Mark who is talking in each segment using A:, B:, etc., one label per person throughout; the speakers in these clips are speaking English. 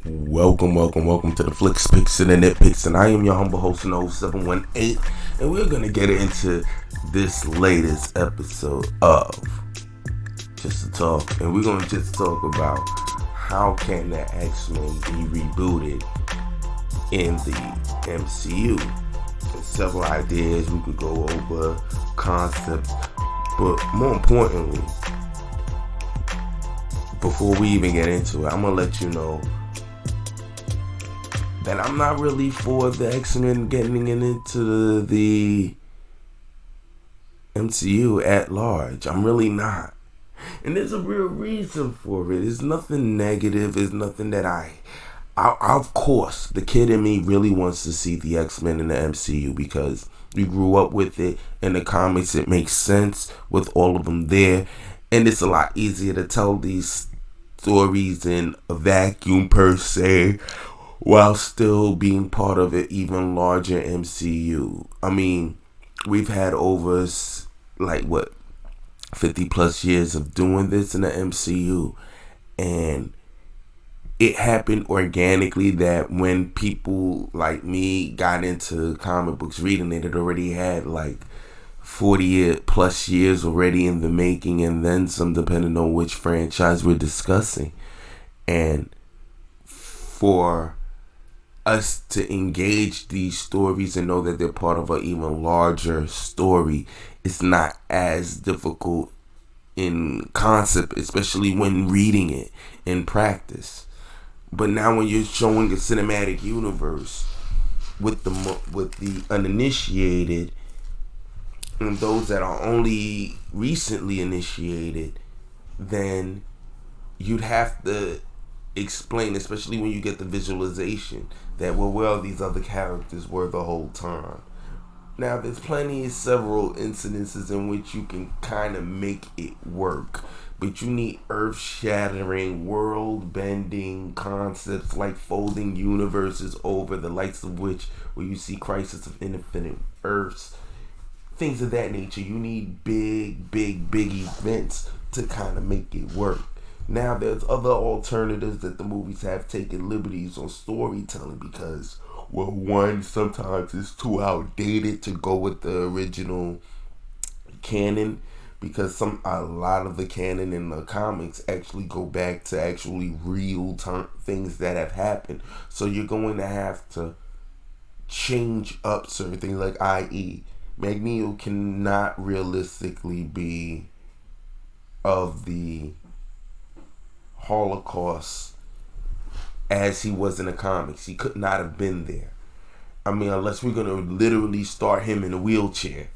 A: Welcome to the Flicks, Picks, and the Nitpicks, and I am your humble host, 0718, and we're gonna get into this latest episode of Just to Talk, and we're gonna just talk about how can the X-Men be rebooted in the MCU. There's several ideas we could go over, concepts, but more importantly, before we even get into it, I'm gonna let you know that I'm not really for the X-Men getting into the MCU at large. I'm really not. And there's a real reason for it. It's nothing negative. It's nothing that I of course, the kid in me really wants to see the X-Men in the MCU because we grew up with it. In the comics, it makes sense with all of them there. And it's a lot easier to tell these stories in a vacuum per se, while still being part of an even larger MCU. I mean, we've had over 50 plus years of doing this in the MCU, and it happened organically that when people like me got into comic books reading it already had 40 plus years already in the making, and then some, depending on which franchise we're discussing. And for us to engage these stories and know that they're part of an even larger story, it's not as difficult in concept, especially when reading it in practice. But now when you're showing a cinematic universe with the uninitiated and those that are only recently initiated, then you'd have to explain, especially when you get the visualization, that where these other characters were the whole time. Now, there's several incidences in which you can kind of make it work, but you need earth-shattering, world-bending concepts like folding universes over, the likes of which where you see Crisis of Infinite Earths, things of that nature. You need big events to kind of make it work. Now, there's other alternatives that the movies have taken liberties on storytelling because, well, one, sometimes it's too outdated to go with the original canon, because a lot of the canon in the comics actually go back to actually real things that have happened. So you're going to have to change up certain things, like i.e. Magneto cannot realistically be of the Holocaust as he was in the comics. He could not have been there. I mean, unless we're going to literally start him in a wheelchair.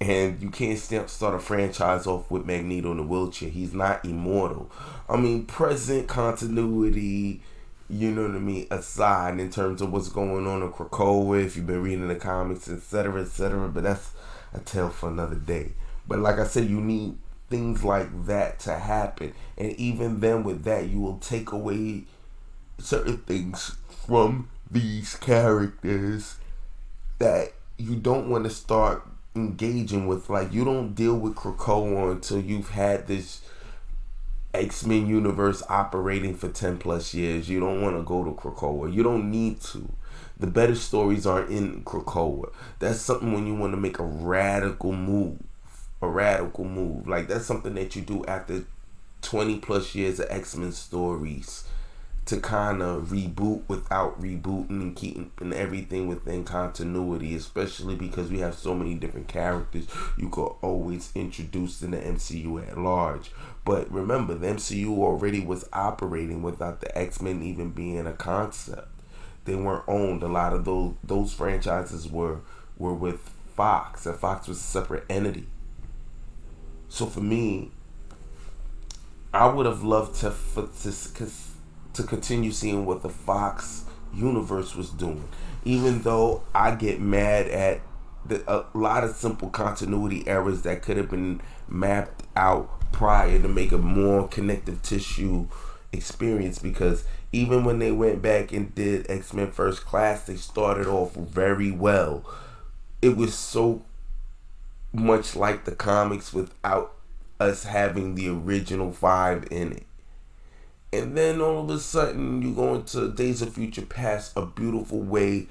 A: And you can't start a franchise off with Magneto in a wheelchair. He's not immortal. I mean, present continuity, you know what I mean, aside in terms of what's going on in Krakoa, if you've been reading the comics, etc., but that's a tale for another day. But like I said, you need things like that to happen, and even then with that, you will take away certain things from these characters that you don't want to start engaging with. Like, you don't deal with Krakoa until you've had this X-Men universe operating for 10 plus years. You don't want to go to Krakoa. You don't need to. The better stories are in Krakoa. That's something when you want to make a radical move. Like, that's something that you do after 20 plus years of X-Men stories, to kind of reboot without rebooting and keeping everything within continuity, especially because we have so many different characters you could always introduce in the MCU at large. But remember, the MCU already was operating without the X-Men even being a concept. They weren't owned. A lot of those franchises were with Fox, and Fox was a separate entity. So for me, I would have loved to continue seeing what the Fox universe was doing, even though I get mad at a lot of simple continuity errors that could have been mapped out prior to make a more connective tissue experience. Because even when they went back and did X-Men First Class, they started off very well. It was so much like the comics without us having the original 5 in it. And then all of a sudden, you go into Days of Future Past, a beautiful way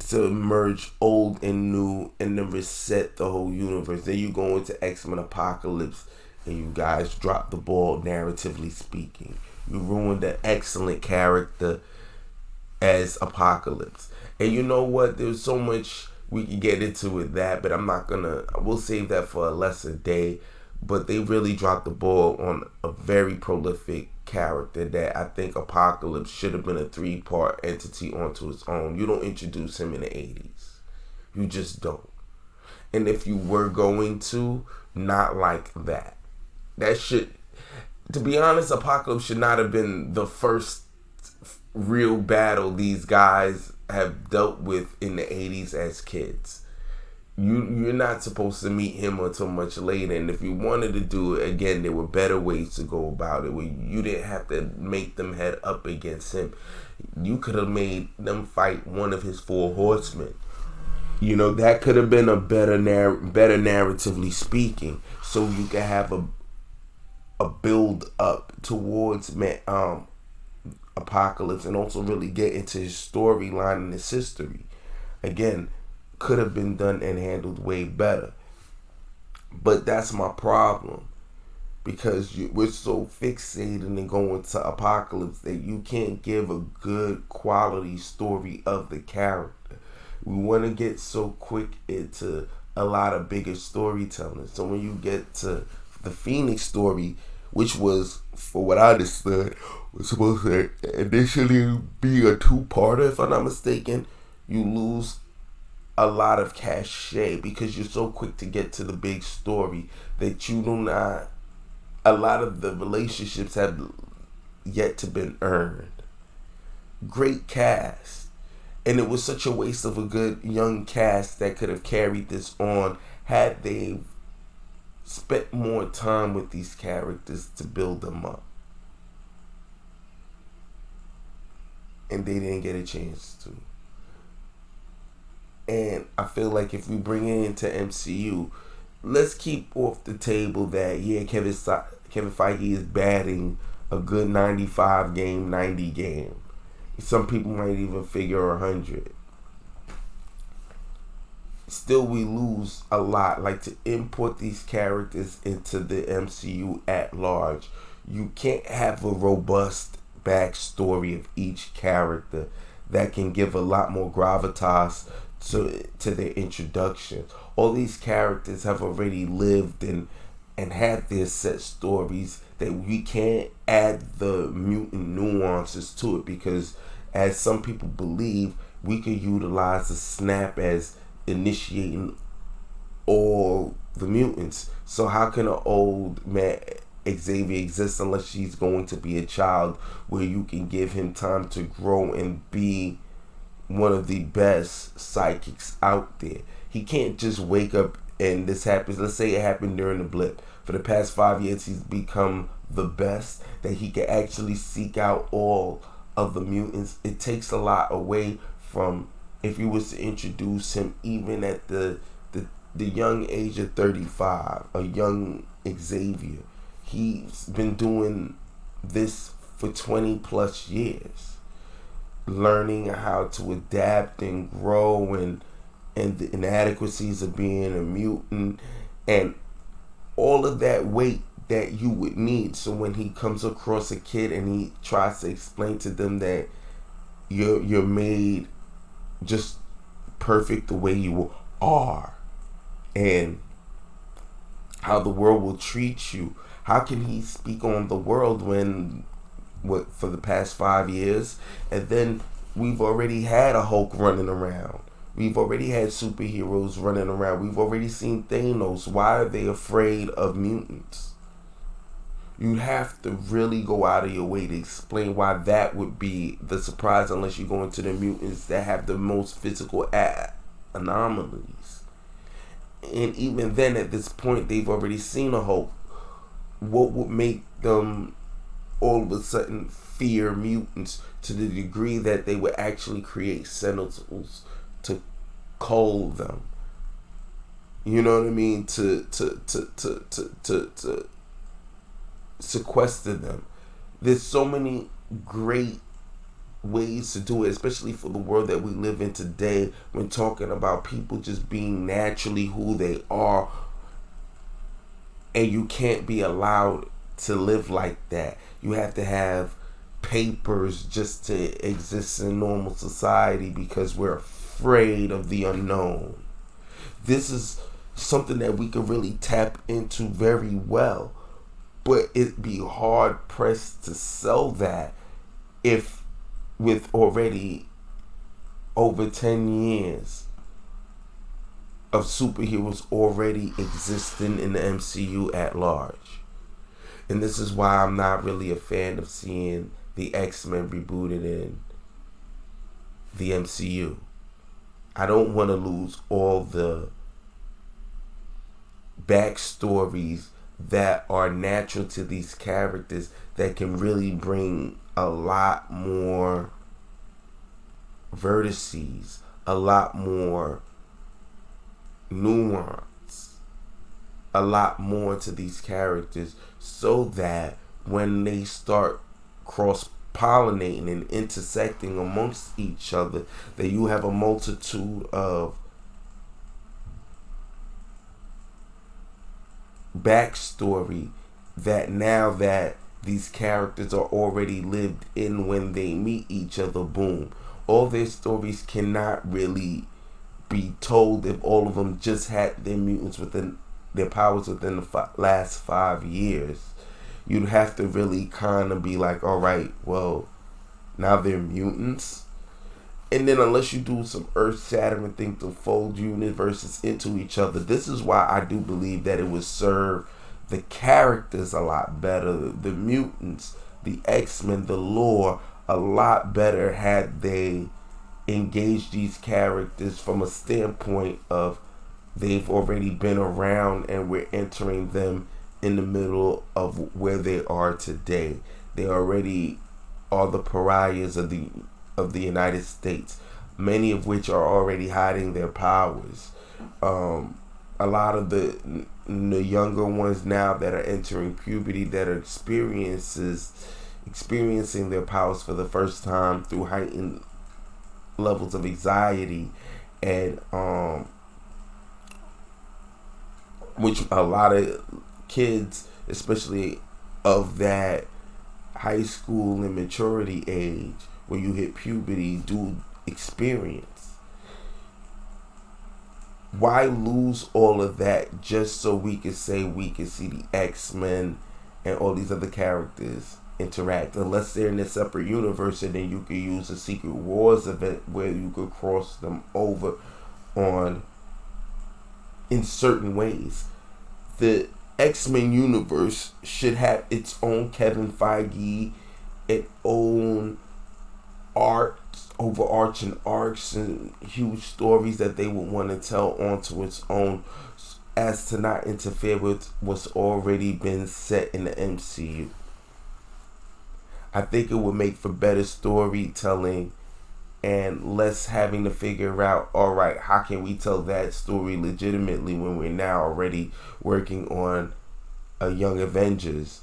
A: to merge old and new and then reset the whole universe. Then you go into X-Men Apocalypse and you guys drop the ball, narratively speaking. You ruined an excellent character as Apocalypse. And you know what? There's so much we can get into with that, but we'll save that for a lesser day. But they really dropped the ball on a very prolific character that I think Apocalypse should have been a 3-part entity onto its own. You don't introduce him in the 80s. You just don't. And if you were going to, not like that. That should, to be honest, Apocalypse should not have been the first real battle these guys have dealt with in the 80s as kids. You're not supposed to meet him until much later, and if you wanted to do it again, there were better ways to go about it where you didn't have to make them head up against him. You could have made them fight one of his 4 horsemen. You know, that could have been a better narratively speaking, so you could have a build up towards Apocalypse and also really get into his storyline and his history. Again, could have been done and handled way better. But that's my problem, because we're so fixated and going to Apocalypse that you can't give a good quality story of the character. We want to get so quick into a lot of bigger storytelling. So when you get to the Phoenix story, which was, for what I understood, was supposed to initially be a 2-parter, if I'm not mistaken, you lose a lot of cachet because you're so quick to get to the big story that you do not, a lot of the relationships have yet to been earned. Great cast, and it was such a waste of a good young cast that could have carried this on had they spent more time with these characters to build them up, and they didn't get a chance to. And I feel like if we bring it into MCU, let's keep off the table that, yeah, Kevin Feige is batting a good 95 game, 90 game. Some people might even figure 100. Still, we lose a lot. Like, to import these characters into the MCU at large, you can't have a robust backstory of each character that can give a lot more gravitas to their introduction. All these characters have already lived and had their set stories that we can't add the mutant nuances to it, because as some people believe, we could utilize the snap as initiating all the mutants. So how can an old man Xavier exist unless she's going to be a child, where you can give him time to grow and be one of the best psychics out there? He can't just wake up and this happens. Let's say it happened during the blip. For the past 5 years, he's become the best, that he can actually seek out all of the mutants. It takes a lot away from if you was to introduce him even at the young age of 35, a young Xavier. He's been doing this for 20 plus years, learning how to adapt and grow and the inadequacies of being a mutant and all of that weight that you would need. So when he comes across a kid and he tries to explain to them that you're made just perfect the way you are, and how the world will treat you, how can he speak on the world when for the past 5 years, and then we've already had a Hulk running around, we've already had superheroes running around, we've already seen Thanos. Why are they afraid of mutants? You have to really go out of your way to explain why that would be the surprise, unless you go into the mutants that have the most physical anomalies. And even then, at this point, they've already seen a Hulk. What would make them all of a sudden fear mutants to the degree that they would actually create Sentinels to cull them? You know what I mean? To sequester them. There's so many great ways to do it, especially for the world that we live in today, when talking about people just being naturally who they are, and you can't be allowed to live like that. You have to have papers just to exist in normal society because we're afraid of the unknown. This is something that we could really tap into very well, but it'd be hard pressed to sell that if, with already over 10 years of superheroes already existing in the MCU at large. And this is why I'm not really a fan of seeing the X-Men rebooted in the MCU. I don't want to lose all the backstories that are natural to these characters that can really bring a lot more vertices, a lot more nuance, a lot more to these characters, so that when they start cross-pollinating and intersecting amongst each other, that you have a multitude of backstory that now that these characters are already lived in, when they meet each other, boom, all their stories cannot really be told if all of them just had their mutants within their powers within the last 5 years. You'd have to really kind of be like, all right, well, now they're mutants. And then unless you do some earth-shattering thing to fold universes into each other, this is why I do believe that it would serve the characters a lot better, the mutants, the X-Men, the lore, a lot better had they engaged these characters from a standpoint of they've already been around and we're entering them in the middle of where they are today. They already are the pariahs of the United States, many of which are already hiding their powers. A lot of the younger ones now that are entering puberty, that are experiencing their powers for the first time through heightened levels of anxiety, and which a lot of kids, especially of that high school and maturity age where you hit puberty, do experience. Why lose all of that just so we can say we can see the X-Men and all these other characters interact? Unless they're in a separate universe, and then you could use a Secret Wars event where you could cross them over in certain ways. The X-Men universe should have its own Kevin Feige, its own overarching arcs and huge stories that they would want to tell onto its own, as to not interfere with what's already been set in the MCU. I think it would make for better storytelling and less having to figure out, all right, how can we tell that story legitimately when we're now already working on a Young Avengers.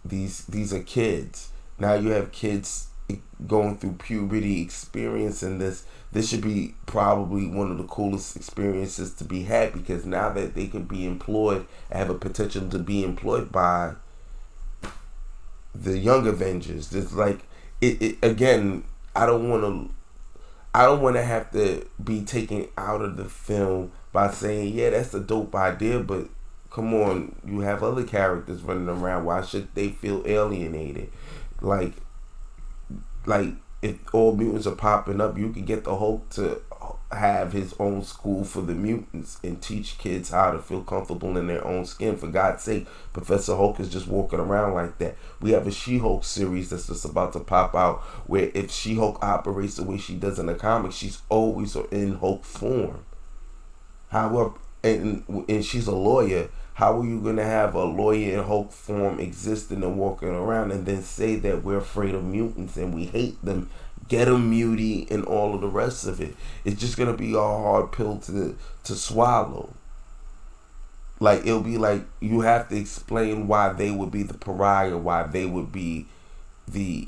A: These are kids. Now you have kids going through puberty, experiencing this. This should be probably one of the coolest experiences to be had, because now that they can be employed, have a potential to be employed by the Young Avengers. It's like it again. I don't want to have to be taken out of the film by saying, yeah, that's a dope idea, but come on, you have other characters running around. Why should they feel alienated? Like if all mutants are popping up, you could get the Hulk to have his own school for the mutants and teach kids how to feel comfortable in their own skin. For God's sake, Professor Hulk is just walking around like that. We have a She-Hulk series that's just about to pop out, where if She-Hulk operates the way she does in the comics, she's always in Hulk form. However, and she's a lawyer. How are you going to have a lawyer in Hulk form existing and walking around and then say that we're afraid of mutants and we hate them, get them muty, and all of the rest of it? It's just going to be a hard pill to swallow. Like, it'll be like you have to explain why they would be the pariah, why they would be the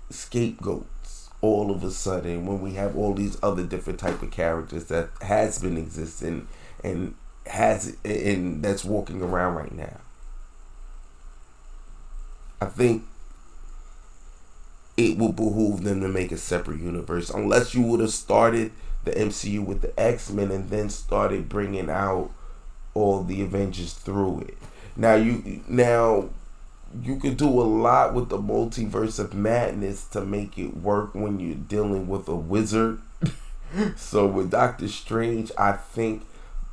A: scapegoats all of a sudden when we have all these other different type of characters that has been existing and that's walking around right now. I think it will behoove them to make a separate universe, unless you would have started the MCU with the X-Men and then started bringing out all the Avengers through it. Now you could do a lot with the multiverse of madness to make it work when you're dealing with a wizard. So with Doctor Strange, I think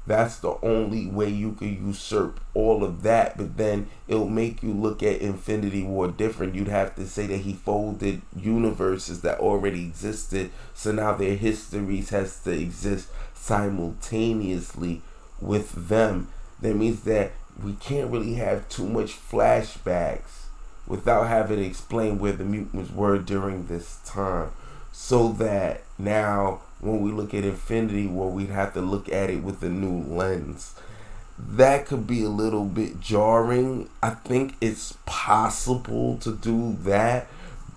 A: that's the only way you could usurp all of that, but then it'll make you look at Infinity War different. You'd have to say that he folded universes that already existed, so now their histories has to exist simultaneously with them. That means that we can't really have too much flashbacks without having to explain where the mutants were during this time, so that now when we look at Infinity War, we'd have to look at it with a new lens. That could be a little bit jarring. I think it's possible to do that,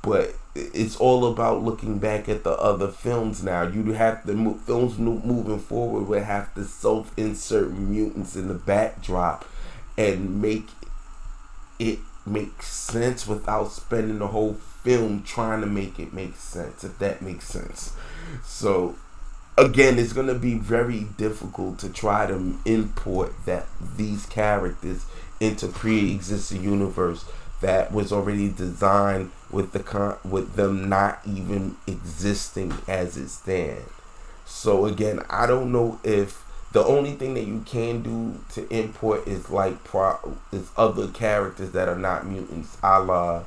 A: but it's all about looking back at the other films now. You have the films moving forward would have to self-insert mutants in the backdrop and make it make sense without spending the whole film trying to make it make sense, if that makes sense. So again, it's going to be very difficult to try to import these characters into pre-existing universe that was already designed with them not even existing as it stands. So again, I don't know if the only thing that you can do to import is is other characters that are not mutants, a la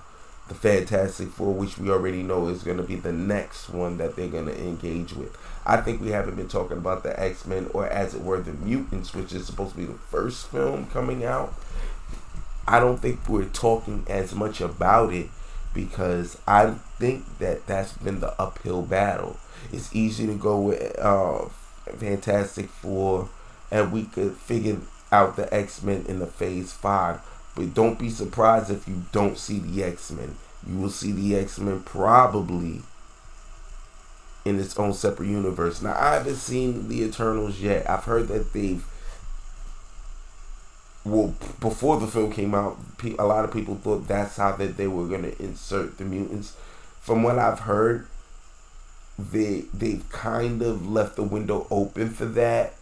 A: the Fantastic Four, which we already know is going to be the next one that they're going to engage with. I think we haven't been talking about the X-Men, or as it were, the mutants, which is supposed to be the first film coming out. I don't think we're talking as much about it because I think that that's been the uphill battle. It's easy to go with Fantastic Four, and we could figure out the X-Men in the Phase 5. But don't be surprised if you don't see the X-Men. You will see the X-Men probably in its own separate universe. Now, I haven't seen the Eternals yet. I've heard that before the film came out, a lot of people thought that's how that they were going to insert the mutants. From what I've heard, they've kind of left the window open for that.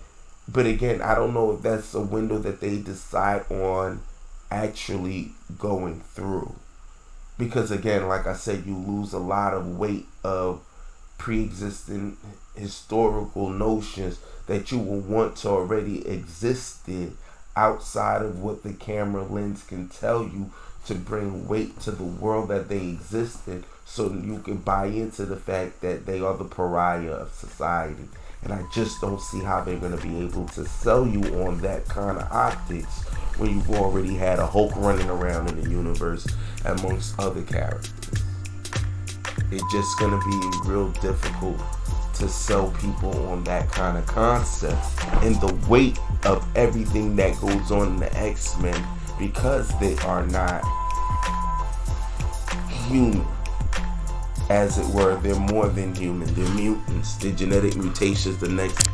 A: But again, I don't know if that's a window that they decide on actually going through, because again, like I said, you lose a lot of weight of pre-existing historical notions that you will want to already existed outside of what the camera lens can tell you, to bring weight to the world that they existed, so you can buy into the fact that they are the pariah of society. And I just don't see how they're going to be able to sell you on that kind of optics when you've already had a Hulk running around in the universe amongst other characters. It's just going to be real difficult to sell people on that kind of concept and the weight of everything that goes on in the X-Men, because they are not human, as it were. They're more than human. They're mutants. They're genetic mutations. The next